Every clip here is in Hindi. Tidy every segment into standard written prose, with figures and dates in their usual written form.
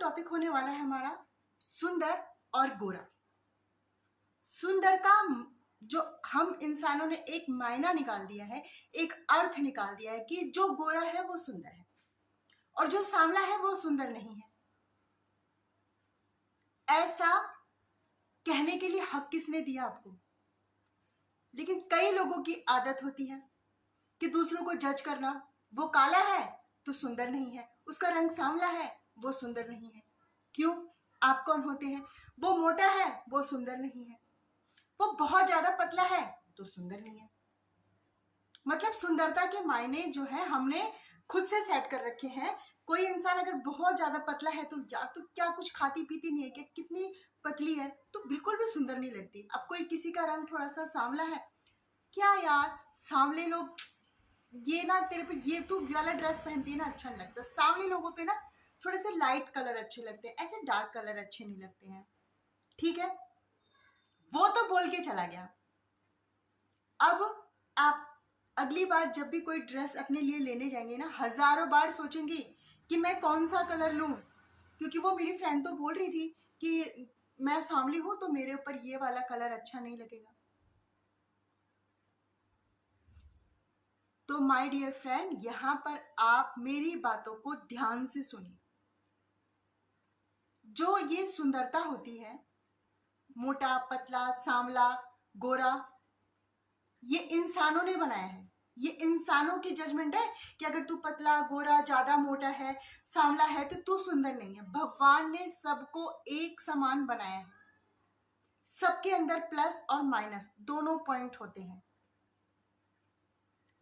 टॉपिक होने वाला है हमारा सुंदर और गोरा। सुंदर का जो हम इंसानों ने एक मायना निकाल दिया है, एक अर्थ निकाल दिया है कि जो गोरा है वो सुंदर है और जो सांवला है वो सुंदर नहीं है। ऐसा कहने के लिए हक किसने दिया आपको? लेकिन कई लोगों की आदत होती है कि दूसरों को जज करना। वो काला है तो सुंदर नहीं है, उसका रंग सांवला है वो सुंदर नहीं है। क्यों? आप कौन होते हैं? वो मोटा है वो सुंदर नहीं है, वो बहुत ज्यादा पतला है तो सुंदर नहीं है। मतलब सुंदरता के मायने जो है हमने खुद से सेट कर रखे हैं। कोई इंसान अगर बहुत ज्यादा पतला है तो यार तो क्या कुछ खाती पीती नहीं है क्या, कितनी पतली है तो बिल्कुल भी सुंदर नहीं लगती। अब कोई किसी का रंग थोड़ा सा सांवला है, क्या यार सांवले लोग, ये ना तेरे पे ये तू वाला ड्रेस पहनती है ना अच्छा नहीं लगता। सांवले लोगों पे ना थोड़े से लाइट कलर अच्छे लगते हैं, ऐसे डार्क कलर अच्छे नहीं लगते हैं। ठीक है, वो तो बोल के चला गया। अब आप अगली बार जब भी कोई ड्रेस अपने लिए लेने जाएंगे ना, हजारों बार सोचेंगे कि मैं कौन सा कलर लूं, क्योंकि वो मेरी फ्रेंड तो बोल रही थी कि मैं सांवली हूं तो मेरे ऊपर ये वाला कलर अच्छा नहीं लगेगा। तो माय डियर फ्रेंड, यहां पर आप मेरी बातों को ध्यान से सुनिए। जो ये सुंदरता होती है, मोटा पतला सांवला गोरा, ये इंसानों ने बनाया है। ये इंसानों की जजमेंट है कि अगर तू पतला गोरा ज्यादा मोटा है सांवला है तो तू सुंदर नहीं है। भगवान ने सबको एक समान बनाया है। सबके अंदर प्लस और माइनस दोनों पॉइंट होते हैं।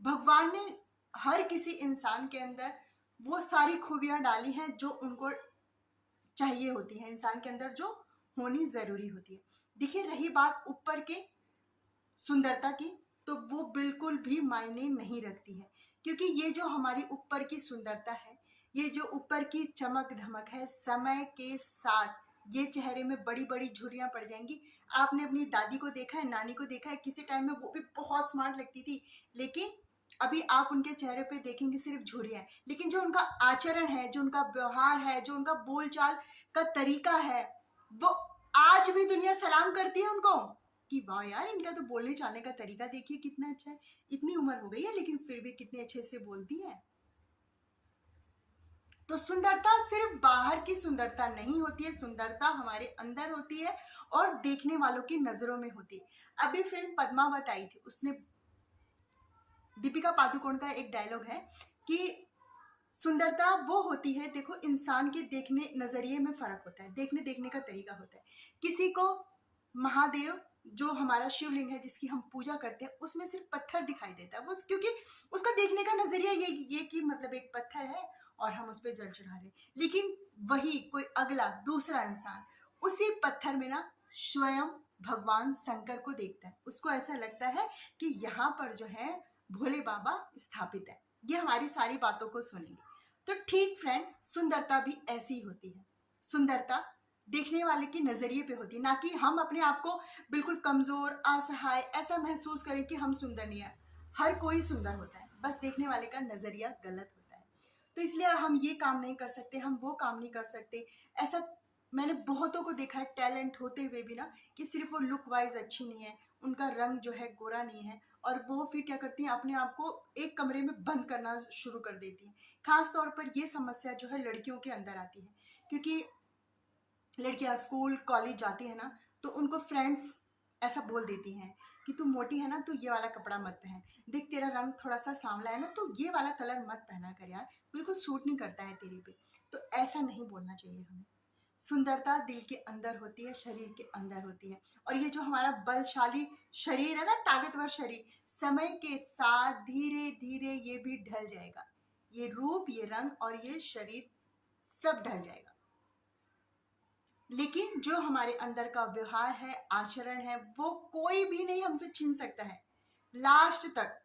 भगवान ने हर किसी इंसान के अंदर वो सारी खूबियां डाली हैं जो उनको चाहिए होती है, इंसान के अंदर जो होनी जरूरी होती है। देखिए, रही बात ऊपर के सुंदरता की, तो वो बिल्कुल भी मायने नहीं रखती है, क्योंकि ये जो हमारी ऊपर की सुंदरता है, ये जो ऊपर की चमक धमक है, समय के साथ ये चेहरे में बड़ी बड़ी झुर्रियां पड़ जाएंगी। आपने अपनी दादी को देखा है, नानी को देखा है, किसी टाइम में वो भी बहुत स्मार्ट लगती थी, लेकिन अभी आप उनके चेहरे पे देखेंगे सिर्फ झुर्रियां है। लेकिन जो उनका आचरण है, जो उनका व्यवहार है, जो उनका बोलचाल का तरीका है, वो आज भी दुनिया सलाम करती है उनको कि वाह यार, इनका तो बोलने चालने का तरीका देखिए कितना अच्छा है। इतनी उम्र हो गई है लेकिन फिर भी कितने अच्छे से बोलती है। तो सुंदरता सिर्फ बाहर की सुंदरता नहीं होती है, सुंदरता हमारे अंदर होती है और देखने वालों की नजरों में होती है। अभी फिल्म पद्मावत आई थी, उसने दीपिका पादुकोण का एक डायलॉग है कि सुंदरता वो होती है, देखो इंसान के देखने नजरिए में फर्क होता है, देखने का तरीका होता है। किसी को महादेव जो हमारा शिवलिंग है जिसकी हम पूजा करते हैं उसमें सिर्फ पत्थर दिखाई देता है, वो क्योंकि उसका देखने का नजरिया ये कि मतलब एक पत्थर है और हम उस पर जल चढ़ा रहे हैं। लेकिन वही कोई अगला दूसरा इंसान उसी पत्थर में ना स्वयं भगवान शंकर को देखता है, उसको ऐसा लगता है कि यहाँ पर जो है भोले बाबा स्थापित है। ये हमारी सारी बातों को सुनेंगे। तो ठीक फ्रेंड, सुंदरता भी ऐसी होती है। सुंदरता देखने वाले के नजरिए पे होती है, ना कि हम अपने आप को बिल्कुल कमजोर असहाय ऐसा महसूस करें कि हम सुंदर नहीं है। हर कोई सुंदर होता है, बस देखने वाले का नजरिया गलत होता है। तो इसलिए हम ये काम नहीं कर सकते, हम वो काम नहीं कर सकते। ऐसा मैंने बहुतों को देखा है टैलेंट होते हुए भी ना, कि सिर्फ वो लुक वाइज अच्छी नहीं है, उनका रंग जो है गोरा नहीं है, और वो फिर क्या करती हैं, अपने आप को एक कमरे में बंद करना शुरू कर देती हैं। खास तौर पर ये समस्या जो है लड़कियों के अंदर आती है, क्योंकि लड़कियां स्कूल कॉलेज जाती है ना, तो उनको फ्रेंड्स ऐसा बोल देती हैं कि तू मोटी है ना तो ये वाला कपड़ा मत पहन, देख तेरा रंग थोड़ा सा सांवला है ना तो ये वाला कलर मत पहना कर यार, बिल्कुल सूट नहीं करता है तेरे पे। तो ऐसा नहीं बोलना चाहिए हमें। सुंदरता दिल के अंदर होती है, शरीर के अंदर होती है। और ये जो हमारा बलशाली शरीर है ना, ताकतवर शरीर, समय के साथ धीरे धीरे ये भी ढल जाएगा। ये रूप, ये रंग और ये शरीर सब ढल जाएगा। लेकिन जो हमारे अंदर का व्यवहार है, आचरण है, वो कोई भी नहीं हमसे छीन सकता है लास्ट तक।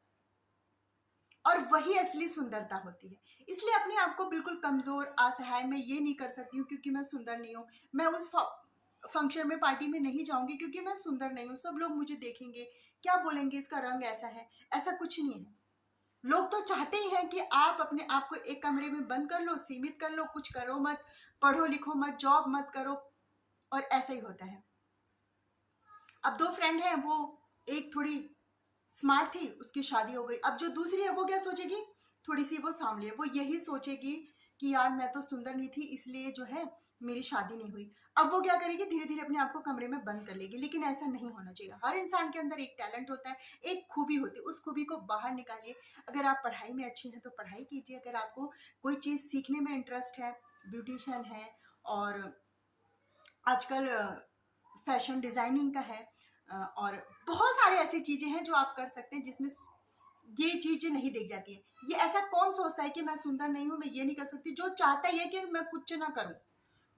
और वही असली सुंदरता होती है। इसलिए अपने आप को बिल्कुल कमजोर असहाय मैं ये नहीं कर सकती हूँ क्योंकि मैं सुंदर नहीं हूँ, मैं उस फंक्शन में पार्टी में नहीं जाऊंगी क्योंकि मैं सुंदर नहीं हूँ, सब लोग मुझे देखेंगे, क्या बोलेंगे इसका रंग ऐसा है। ऐसा कुछ नहीं है। लोग तो चाहते ही हैं कि आप अपने आप को एक कमरे में बंद कर लो, सीमित कर लो, कुछ करो मत, पढ़ो लिखो मत, जॉब मत करो, और ऐसा ही होता है। अब दो फ्रेंड हैं, वो एक थोड़ी स्मार्ट थी, उसकी शादी हो गई। अब जो दूसरी है वो क्या सोचेगी, थोड़ी सी वो सांवली है, वो यही सोचेगी कि यार मैं तो सुंदर नहीं थी इसलिए जो है मेरी शादी नहीं हुई। अब वो क्या करेगी, धीरे धीरे अपने आप को कमरे में बंद कर लेगी। लेकिन ऐसा नहीं होना चाहिए। हर इंसान के अंदर एक टैलेंट होता है, एक खूबी होती है, उस खूबी को बाहर निकालिए। अगर आप पढ़ाई में अच्छी हैं तो पढ़ाई कीजिए, अगर आपको कोई चीज़ सीखने में इंटरेस्ट है, ब्यूटिशियन है, और आजकल फैशन डिज़ाइनिंग का है, और बहुत सारी ऐसी चीज़ें हैं जो आप कर सकते हैं जिसमें ये चीज़ें नहीं देख जाती है। ये ऐसा कौन सोचता है कि मैं सुंदर नहीं हूँ, मैं ये नहीं कर सकती। जो चाहता ही है कि मैं कुछ ना करूँ,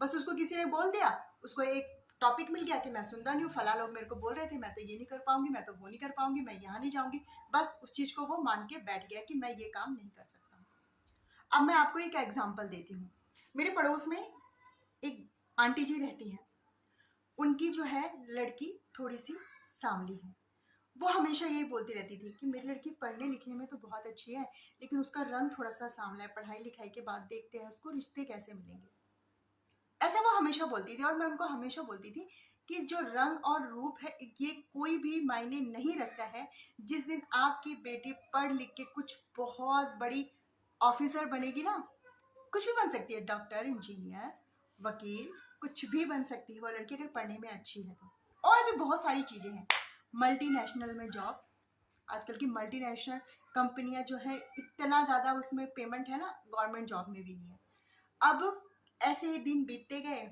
बस उसको किसी ने बोल दिया, उसको एक टॉपिक मिल गया कि मैं सुंदर नहीं हूँ, फला लोग मेरे को बोल रहे थे, मैं तो ये नहीं कर पाऊंगी, मैं तो वो नहीं कर पाऊंगी, मैं यहाँ नहीं जाऊंगी, बस उस चीज़ को वो मान के बैठ गया कि मैं ये काम नहीं कर सकता हूँ। अब मैं आपको एक एग्जाम्पल देती हूँ। मेरे पड़ोस में एक आंटी जी रहती हैं, उनकी जो है लड़की थोड़ी सी सांवली है। वो हमेशा यही बोलती रहती थी कि मेरी लड़की पढ़ने लिखने में तो बहुत अच्छी है, लेकिन उसका रंग थोड़ा सा सांवला है, पढ़ाई लिखाई के बाद देखते हैं उसको रिश्ते कैसे मिलेंगे। ऐसा वो हमेशा बोलती थी, और मैं उनको हमेशा बोलती थी कि जो रंग और रूप है ये कोई भी मायने नहीं रखता है। जिस दिन आपकी बेटी पढ़ लिख के कुछ बहुत बड़ी ऑफिसर बनेगी ना, कुछ भी बन सकती है, डॉक्टर, इंजीनियर, वकील, कुछ भी बन सकती है वो लड़की, अगर पढ़ने में अच्छी है तो। और भी बहुत सारी चीज़ें हैं, मल्टीनेशनल में जॉब, आजकल की मल्टीनेशनल कंपनियां जो है इतना ज़्यादा उसमें पेमेंट है ना, गवर्नमेंट जॉब में भी नहीं है। अब ऐसे ही दिन बीतते गए,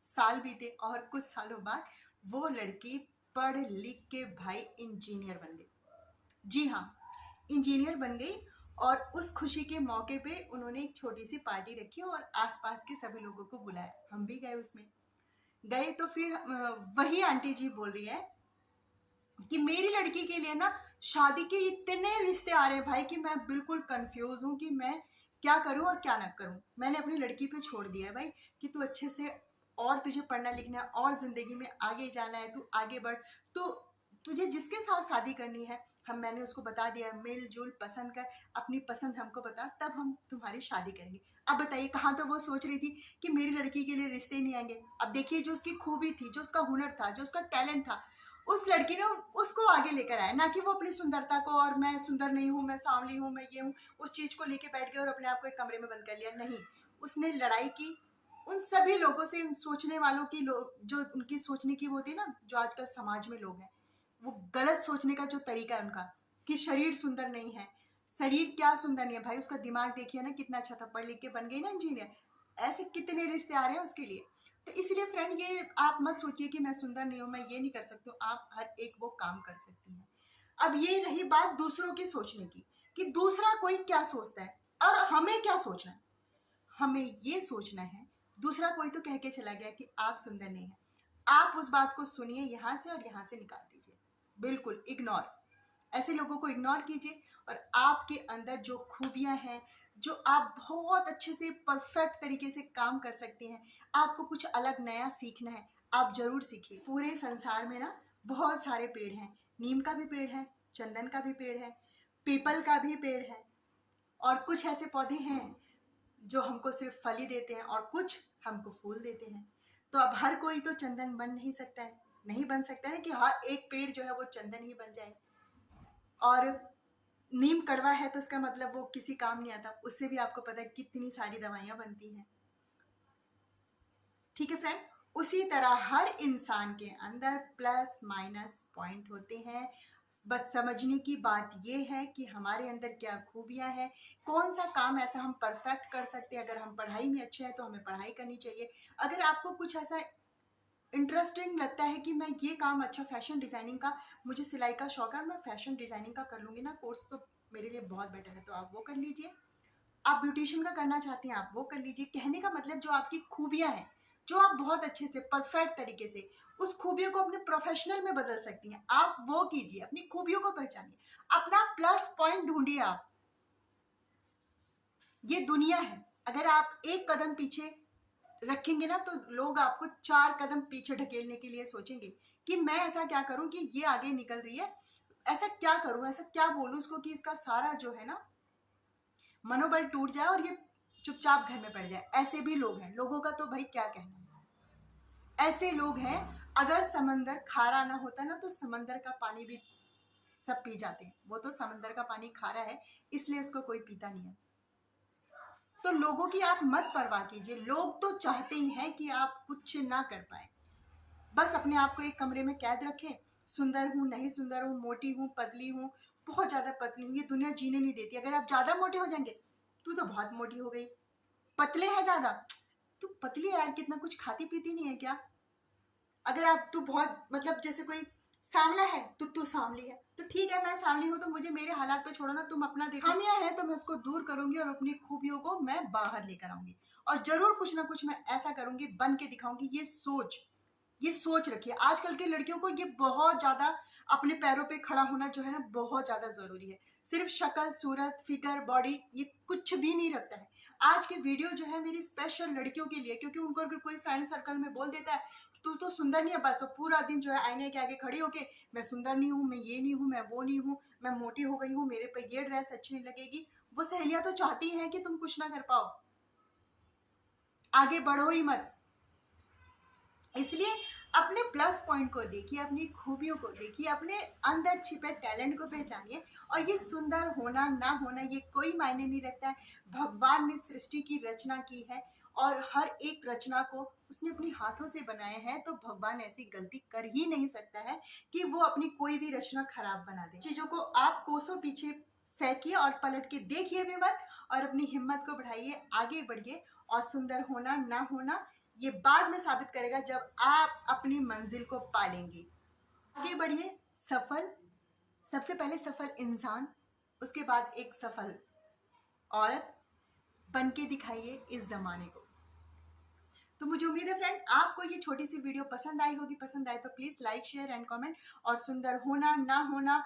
साल बीते, और कुछ सालों बाद वो लड़की पढ़ लिख के भाई इंजीनियर बन गई। जी हाँ, इंजीनियर बन गई। और उस खुशी के मौके पे उन्होंने एक छोटी सी पार्टी रखी और आसपास के सभी लोगों को बुलाया, हम भी गए उसमें। गए तो फिर वही आंटी जी बोल रही है कि मेरी लड़की के लिए ना शादी के इतने रिश्ते आ रहे हैं भाई कि मैं बिल्कुल कंफ्यूज हूँ कि मैं क्या करूँ और क्या ना करूँ। मैंने अपनी लड़की पे छोड़ दिया है भाई कि तू अच्छे से, और तुझे पढ़ना लिखना है और जिंदगी में आगे जाना है, तू आगे बढ़। तो तुझे जिसके साथ शादी करनी है, मैंने उसको बता दिया, मिल जुल पसंद कर, अपनी पसंद हमको बता, तब हम तुम्हारी शादी करेंगे। अब बताइए, कहाँ तो वो सोच रही थी कि मेरी लड़की के लिए रिश्ते ही नहीं आएंगे। अब देखिए, जो उसकी खूबी थी, जो उसका हुनर था, जो उसका टैलेंट था, उस लड़की ने उसको आगे लेकर आया, ना कि वो अपनी सुंदरता को, और मैं सुंदर नहीं हूँ, मैं सांवली हूँ, मैं ये हूँ, उस चीज को लेके बैठ गया और अपने आप को एक कमरे में बंद कर लिया। नहीं, उसने लड़ाई की उन सभी लोगों से, उन सोचने वालों की, जो उनकी सोचने की वो होती है ना, जो आजकल समाज में लोग हैं, वो गलत सोचने का जो तरीका है उनका, कि शरीर सुंदर नहीं है। शरीर क्या सुंदर नहीं है भाई, उसका दिमाग देखिए ना कितना अच्छा था, पढ़ लिख के बन गई ना इंजीनियर। ऐसे कितने रिश्ते आ रहे हैं उसके लिए। तो इसलिए फ्रेंड, ये आप मत सोचिए कि मैं सुंदर नहीं हूँ, मैं ये नहीं कर सकती हूँ, आप हर एक वो काम कर सकती हैं। अब ये रही बात दूसरों की सोचने की, कि दूसरा कोई क्या सोचता है और हमें क्या सोचना है। हमें ये सोचना है, दूसरा कोई तो कह के चला गया कि आप सुंदर नहीं है, आप उस बात को सुनिए यहाँ से और यहाँ से निकाल दीजिए, बिल्कुल इग्नोर। ऐसे लोगों को इग्नोर कीजिए, और आपके अंदर जो खूबियां हैं, जो आप बहुत अच्छे से परफेक्ट तरीके से काम कर सकते हैं, आपको कुछ अलग नया सीखना है, आप जरूर सीखिए। पूरे संसार में ना बहुत सारे पेड़ हैं, नीम का भी पेड़ है, चंदन का भी पेड़ है, पीपल का भी पेड़ है, और कुछ ऐसे पौधे हैं जो हमको सिर्फ फल ही देते हैं और कुछ हमको फूल देते हैं। तो अब हर कोई तो चंदन बन नहीं सकता है, नहीं बन सकता है कि हर एक पेड़ जो है वो चंदन ही बन जाए। और नीम कड़वा है तो उसका मतलब वो किसी काम नहीं आता, उससे भी आपको पता है कितनी सारी दवाइयां बनती हैं। ठीक है फ्रेंड, उसी तरह हर इंसान के अंदर प्लस माइनस पॉइंट होते हैं। बस समझने की बात ये है कि हमारे अंदर क्या खूबियां हैं, कौन सा काम ऐसा हम परफेक्ट कर सकते हैं। अगर हम पढ़ाई में अच्छे हैं तो हमें पढ़ाई करनी चाहिए। अगर आपको कुछ ऐसा इंटरेस्टिंग लगता है कि मैं ये काम अच्छा, फैशन डिज़ाइनिंग का, मुझे सिलाई का शौक है, मैं फैशन डिज़ाइनिंग का कर लूँगी ना कोर्स, तो मेरे लिए बहुत बेटर है, तो आप वो कर लीजिए। आप ब्यूटिशियन का करना चाहती हैं, आप वो कर लीजिए। कहने का मतलब, जो आपकी खूबियाँ हैं, जो आप बहुत अच्छे से परफेक्ट तरीके से उस खूबियों को अपने प्रोफेशनल में बदल सकती हैं, आप वो कीजिए। अपनी खूबियों को पहचानिए, अपना प्लस पॉइंट ढूंढिए। आप, ये दुनिया है, अगर आप एक कदम पीछे रखेंगे ना, तो लोग आपको 4 कदम पीछे ढकेलने के लिए सोचेंगे कि मैं ऐसा क्या करूं कि ये आगे निकल रही है, ऐसा क्या करूं, ऐसा क्या बोलूं उसको कि इसका सारा जो है ना मनोबल टूट जाए और ये चुपचाप घर में पड़ जाए। ऐसे भी लोग हैं, लोगों का तो भाई क्या कहना है। ऐसे लोग हैं, अगर समंदर खारा ना होता ना तो समंदर का पानी भी सब पी जाते हैं। वो तो समंदर का पानी खारा है इसलिए उसको कोई पीता नहीं है। तो लोगों की आप मत परवाह कीजिए। लोग तो चाहते ही हैं कि आप कुछ ना कर पाए, बस अपने आप को एक कमरे में कैद रखें। सुंदर हूं, नहीं सुंदर हूं, मोटी हूं, पतली हूं, बहुत ज्यादा पतली हूं, ये दुनिया जीने नहीं देती। अगर आप ज्यादा मोटे हो जाएंगे, तू तो बहुत मोटी हो गई। पतले हैं ज्यादा, तू पतली है यार, कितना कुछ खाती पीती नहीं है क्या। अगर आप तू बहुत मतलब जैसे कोई सांवला है तो तू सांवली है, तो ठीक है मैं सांवली हूँ तो मुझे मेरे हालात पे छोड़ो ना, तुम अपना देखो। खामियां हैं तो मैं उसको दूर करूंगी और अपनी खूबियों को मैं बाहर लेकर आऊंगी, और जरूर कुछ ना कुछ मैं ऐसा करूंगी, बन के दिखाऊंगी। ये सोच रखिए। आजकल के लड़कियों को ये बहुत ज्यादा अपने पैरों पे खड़ा होना जो है ना बहुत ज्यादा जरूरी है। सिर्फ शक्ल सूरत फिगर बॉडी ये कुछ भी नहीं रखता है। आज की वीडियो जो है मेरी स्पेशल लड़कियों के लिए, क्योंकि उनको अगर कोई फ्रेंड सर्कल में बोल देता है तू तो सुंदर नहीं है, बस पूरा दिन जो है आईने के आगे खड़ी होके मैं सुंदर नहीं हूँ, मैं ये नहीं हूँ, मैं वो नहीं हूँ, मैं मोटी हो गई हूँ, मेरे पे ये ड्रेस अच्छी नहीं लगेगी, वो सहेलियां तो चाहती हैं कि तुम कुछ ना कर पाओ, आगे बढ़ो ही मत। इसलिए अपने प्लस पॉइंट को देखिए, अपनी खूबियों को देखिए, अपने अंदर छिपे टैलेंट को पहचानिए। और ये सुंदर होना ना होना ये कोई मायने नहीं रखता है। भगवान ने सृष्टि की रचना की है और हर एक रचना को उसने अपने हाथों से बनाया है, तो भगवान ऐसी गलती कर ही नहीं सकता है कि वो अपनी कोई भी रचना खराब बना दे। चीजों को आप कोसों पीछे फेंकिए और पलट के देखिए भी मत, और अपनी हिम्मत को बढ़ाइए, आगे बढ़िए। और सुंदर होना ना होना ये बाद में साबित करेगा जब आप अपनी मंजिल को पालेंगे। आगे बढ़िए, सफल, सबसे पहले सफल इंसान, उसके बाद एक सफल औरत बन के दिखाइए इस जमाने को। तो मुझे उम्मीद है फ्रेंड आपको ये छोटी सी वीडियो पसंद आई होगी। पसंद आए तो please like share and comment. और सुंदर होना ना होना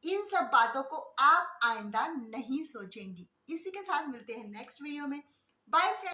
इन सब बातों को आप आइंदा नहीं सोचेंगी। इसी के साथ मिलते हैं नेक्स्ट वीडियो में। Bye friend.